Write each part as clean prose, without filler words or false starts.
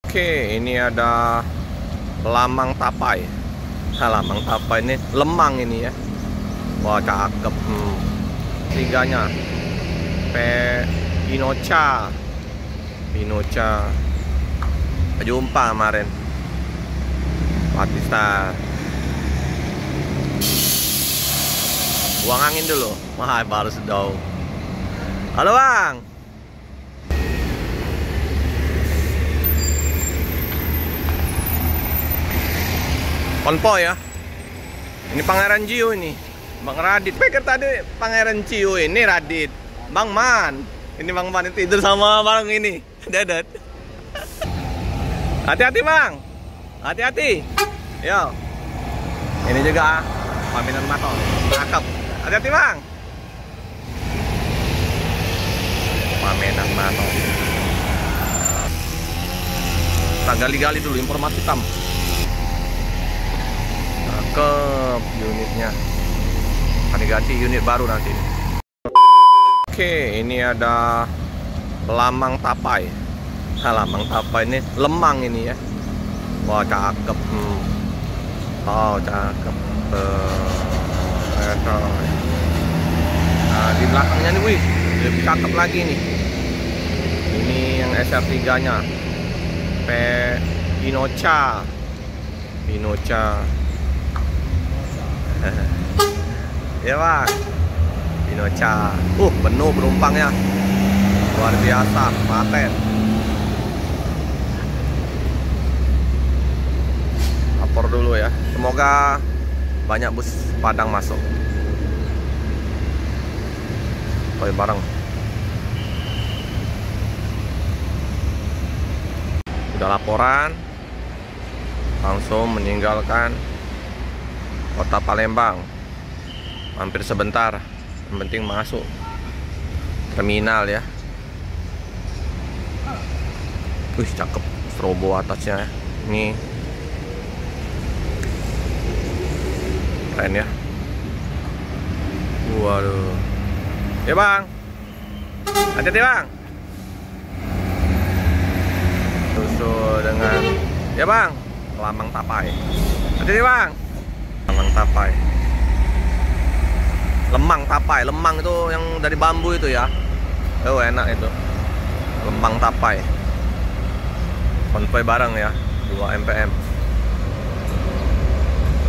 Oke, ini ada lamang tapai. Lamang tapai ini lemang ini ya. Wah, cakep. Tiganya Pinocha. Jumpa kemarin Batista. Buang angin dulu. Wah, baru sedau. Halo bang. Konpo ya. Ini Pangeran Ciu ini. Bang Radit. Pikir tadi Pangeran Ciu ini Radit. Bang Man. Ini Bang Man tidur sama barang ini. Dadat. Hati-hati bang. Hati-hati. Yo. Ini juga paminan mato. Cakep. Hati-hati bang. Paminan mato. Kita gali-gali dulu informasi hitam. Cakep unitnya. Akan diganti unit baru nanti. Oke, ini ada lamang tapai. Lamang tapai ini lemang ini ya. Wah, cakep. Oh, cakep. Nah, di belakangnya nih, wih, lebih cakep lagi nih. Ini yang SR3 nya Pinocha. Ya bang, Pinocha. Penuh penumpangnya, luar biasa, paten. Lapor dulu ya. Semoga banyak bus Padang masuk. Barang. Udah laporan, langsung meninggalkan kota Palembang. Hampir sebentar, yang penting masuk terminal ya. Wih, cakep strobo atasnya. Ini keren ya. Waduh. Ya bang, hati-hati bang. Susul dengan ya bang, lamang tapai. Hati-hati bang. Lamang tapai. Lemang tapai, lemang itu yang dari bambu itu ya. Oh, enak itu. Lemang tapai. Konvoy bareng ya, 2 mpm.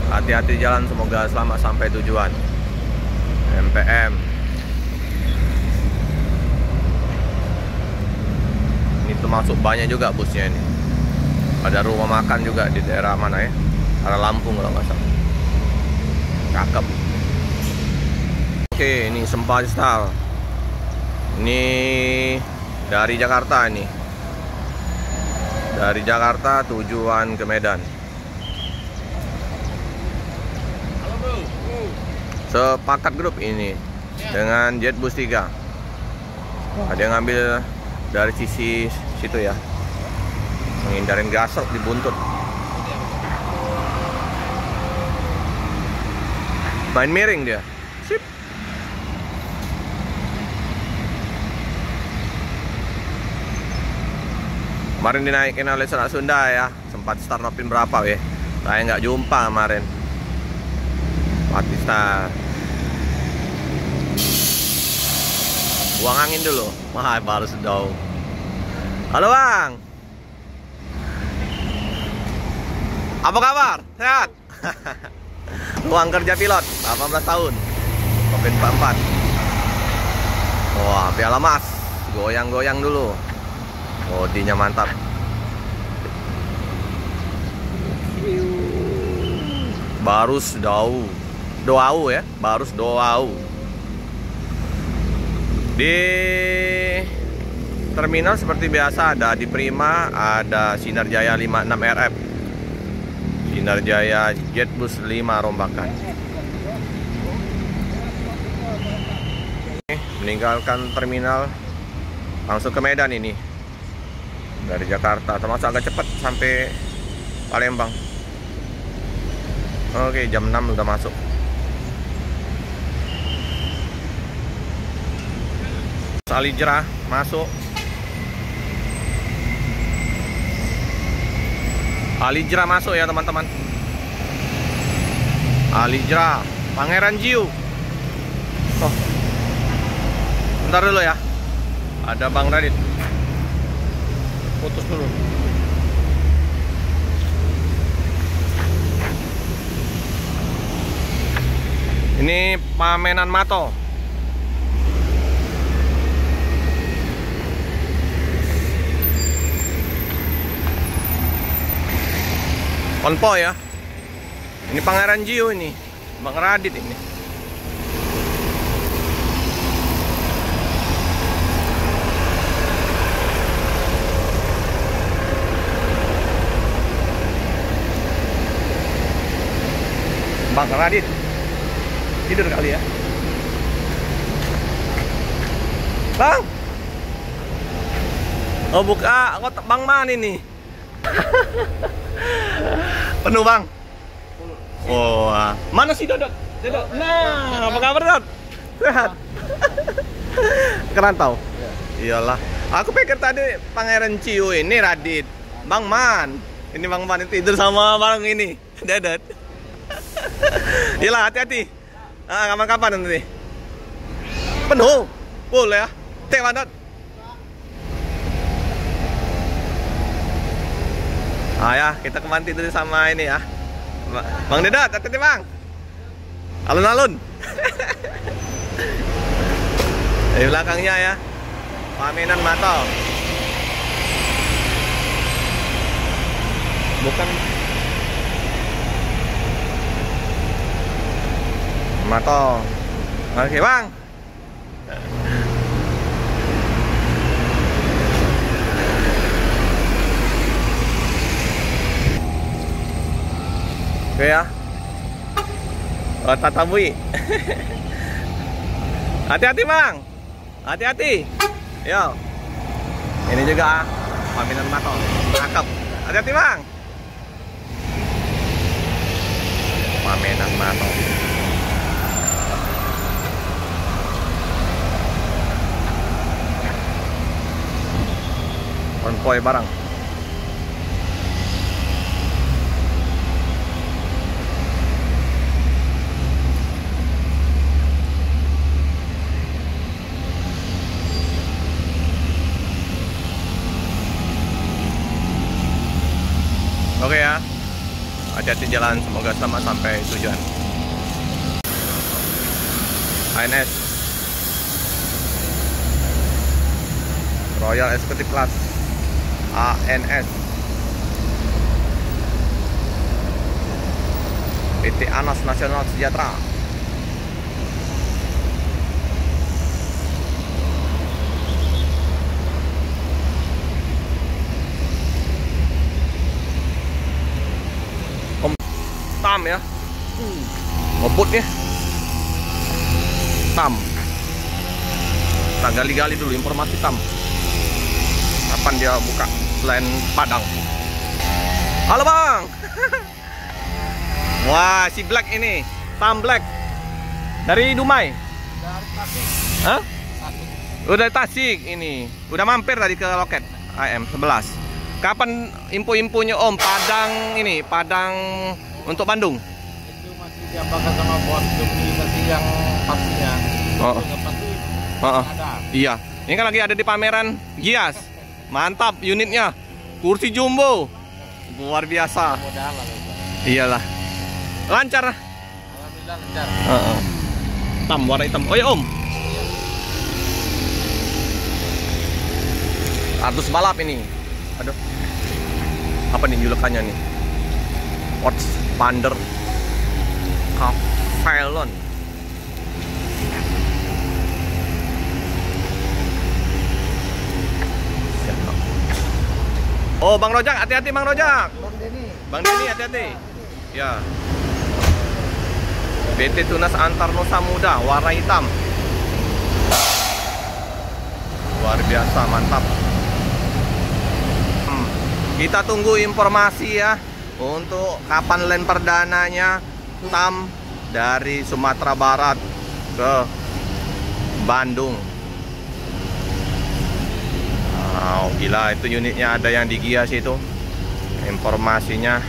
Hati-hati jalan, semoga selamat sampai tujuan. mpm. Ini termasuk banyak juga busnya ini. Ada rumah makan juga di daerah mana ya? Arah Lampung kalau nggak salah. Cakep. Oke, ini Sempastal. Ini dari Jakarta ini. Dari Jakarta tujuan ke Medan. Sepakat grup ini dengan Jetbus 3. Ada yang ngambil dari sisi situ ya. Menghindarin gasok di buntut. Main miring dia. Sip. Kemarin dinaikin oleh Selat Sunda ya. Sempat start nopin berapa ya? Saya nggak jumpa kemarin. Batista. Buang angin dulu. Wah, baru sedau. Halo bang. Apa kabar? Sehat? Ruang kerja pilot 18 tahun. Kopin 44. Wah, piala mas. Goyang-goyang dulu. Bodinya mantap. Barus Doau ya, Barus Doau. Di terminal seperti biasa ada di Prima, ada Sinar Jaya 56 RF. Sinar Jaya Jetbus 5 rombakan. Meninggalkan terminal langsung ke Medan ini. Dari Jakarta, termasuk agak cepat sampai Palembang. Oke, jam 6 udah masuk. Salijrah masuk. Alijra masuk ya teman-teman. Alijra, Pangeran Jiu. Oh, bentar dulu ya. Ada Bang Radit. Putus dulu. Ini Pamenan Mato. Konpo ya. Ini Pangeran Jiu ini. Bang Radit ini. Bang Radit tidur kali ya. Bang. Oh buka kotak Bang Man ini. Penuh Bang. Oh, mana sih Dodot? Dodot. Nah, apa kabar Dodot? Sehat. Kerantau. Iyalah. Aku pikir tadi Pangeran Ciu ini Radit. Bang Man. Ini Bang Man tidur sama bareng ini. Dodot. Iyalah, hati-hati. Kapan-kapan nanti. Penuh. Boleh ya. Teh Dodot. Ya, kita kemarin tidur sama ini ya. Bang Dedot, hati-hati Bang. Alun-alun. Di belakangnya ya, Pamenan Mato. Bukan Mato. Oke Bang. Oke ya. Oh, Tatabui. Hati-hati Bang. Hati-hati. Yo. Ini juga Pamenan Mato. Cakep. Hati-hati Bang. Pamenan Mato. Konvoy barang. Oke ya, hati-hati jalan, semoga selamat sampai tujuan. ANS Royal Executive Class ANS PT Anas Nasional Sejahtera. Tam ya, ngebutnya Tam. Kita gali-gali dulu informasi Tam. Kapan dia buka selain Padang? Halo Bang. Wah, si Black ini, Tam Black dari Dumai. Dari Tasik. Hah? Tasik. Udah Tasik ini. Udah mampir tadi ke loket AM 11. Kapan info-infonya Om Padang ini, Padang untuk Bandung? Itu masih diambangkan sama bos komunikasi yang pastinya. Oh. Yang pasti ada. Iya. Ini kan lagi ada di pameran Gias. Mantap unitnya. Kursi jumbo. Luar biasa. Modal lah. Iyalah. Lancar. Alhamdulillah lancar. Hitam, warna hitam. Oh ya Om. Artus balap ini. Aduh. Apa nih julukannya nih? Watch Pander Cavelon. Oh Bang Rojak, hati-hati Bang Rojak. Bang Denny. Bang Denny, hati-hati. Ya. BT Tunas Antar Nusa Muda, warna hitam. Luar biasa, mantap. Kita tunggu informasi ya untuk kapan land perdananya Tam dari Sumatera Barat ke Bandung. Wow, gila itu unitnya ada yang di Gias itu. informasinya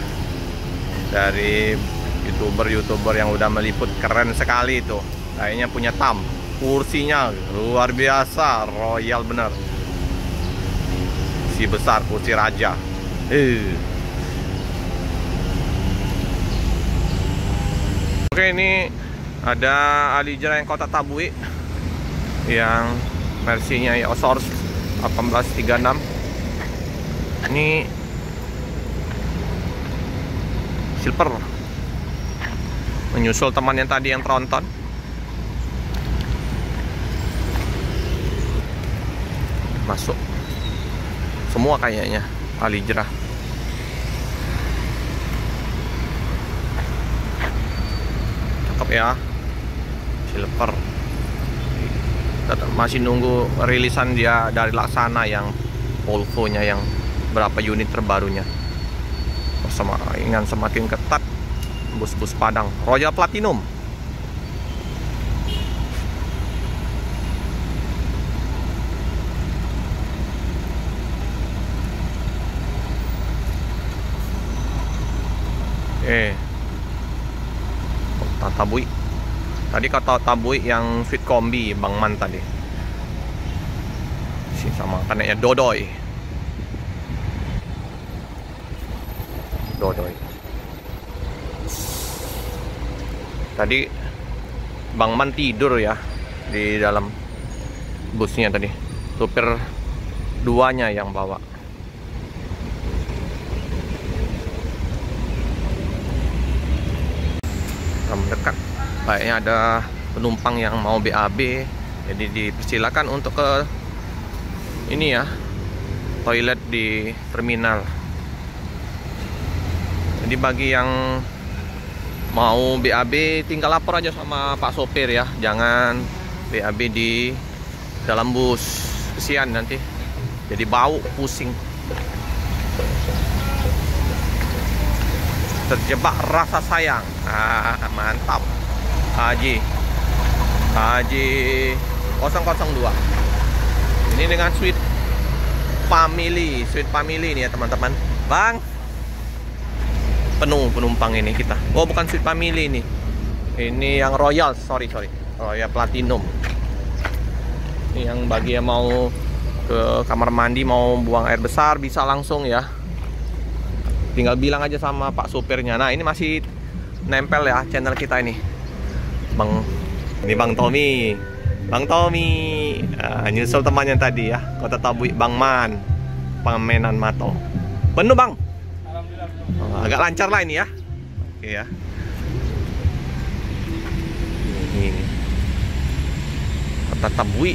dari youtuber yang udah meliput, keren sekali itu. Kayaknya punya tam, kursinya luar biasa, royal bener. Kursi besar, kursi raja. Oke, ini ada Alijra yang Kota Tabui yang versinya Yosource 1836. Ini silver, menyusul teman yang tadi yang tronton. Masuk semua kayaknya Alijra. Cakep ya, silver. Masih nunggu rilisan dia dari Laksana yang Volvo-nya yang berapa unit terbarunya. Persaingan semakin ketat. Bus-bus Padang Royal Platinum. Kota Tabui. Tadi Kota Tabui yang Sweet Kombi Bang Man tadi. Sini sama kaneknya Dodoy. Tadi Bang Man tidur ya di dalam busnya tadi. Supir duanya yang bawa. Mendekat, kayaknya ada penumpang yang mau BAB, jadi dipersilakan untuk ke ini ya, toilet di terminal. Jadi bagi yang mau BAB tinggal lapor aja sama Pak sopir ya, jangan BAB di dalam bus, kesian nanti jadi bau, pusing. Terjebak rasa sayang. Mantap. Haji 002. Ini dengan Sweet Family nih ya teman-teman. Bang, penuh penumpang ini kita. Oh, bukan Sweet Family ini. Ini yang Royal, sorry. Royal Platinum. Ini yang bagi yang mau ke kamar mandi, mau buang air besar bisa langsung ya. Tinggal bilang aja sama Pak supirnya. Nah, ini masih nempel ya channel kita ini. Ini Bang Tommy. Nyusul temannya tadi ya, Kota Tabui Bang Man. Pamenan Mato. Penuh, Bang? Alhamdulillah. Agak lancar lah ini ya. Oke ya. Ini Kota Tabui.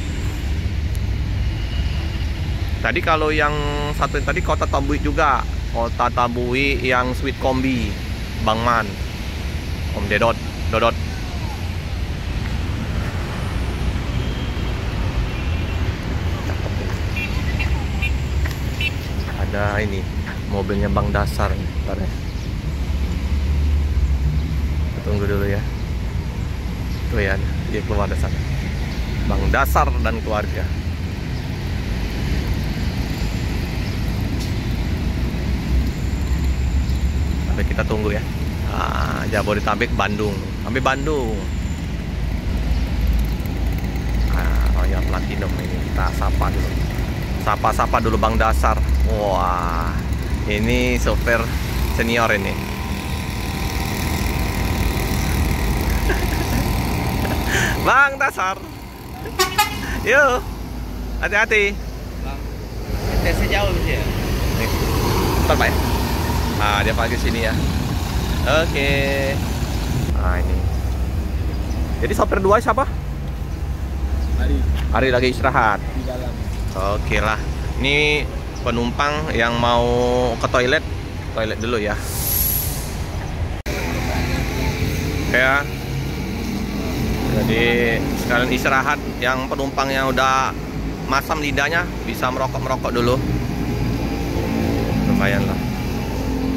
Tadi kalau yang satu tadi Kota Tabui juga. Kota Tabui yang Sweet Kombi Bang Man, Om Dodot. Ada ini mobilnya Bang Dasar. Bentar ya. Tunggu dulu ya. Tuh ya, dia keluar dari sana. Bang Dasar dan keluarga. Kita tunggu ya. Jabodetabek, Bandung, sampai Bandung. Royal Platinum ini kita sapa dulu. Sapa dulu Bang Dasar. Wah, ini sopir senior ini. Bang Dasar. Yuk, hati-hati. Bang, tesnya jauh sih ya. Nih, bentar Pak ya. Dia pakai sini ya. Oke. Ini. Jadi sopir dua siapa? Ari lagi istirahat Di dalam. Oke lah. Ini penumpang yang mau ke toilet dulu ya. Ya. Jadi sekalian istirahat. Yang penumpang yang udah masam lidahnya bisa merokok dulu. Lumayan lah.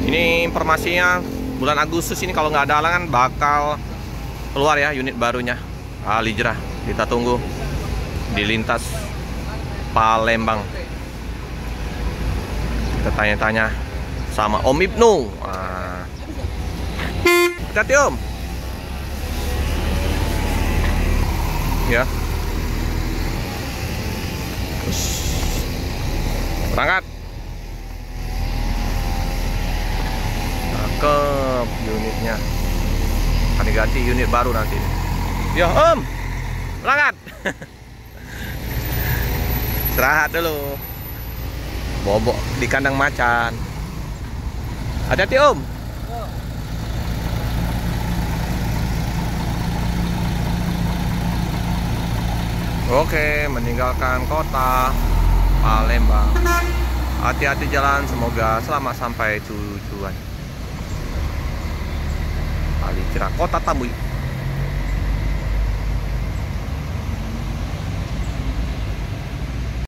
Ini informasinya bulan Agustus ini kalau nggak ada halangan bakal keluar ya unit barunya Alijra. Kita tunggu di lintas Palembang. Kita tanya-tanya sama Om Ibnu. Nah. Hati-hati Om. Ya. Terus berangkat. Cakep unitnya. Akan diganti unit baru nanti. Ya Om, berangkat. Istirahat dulu. Bobok di kandang macan. Hati-hati Om. Oke, meninggalkan kota Palembang. Hati-hati jalan, semoga selamat sampai tujuan. Kali Kota Tamui.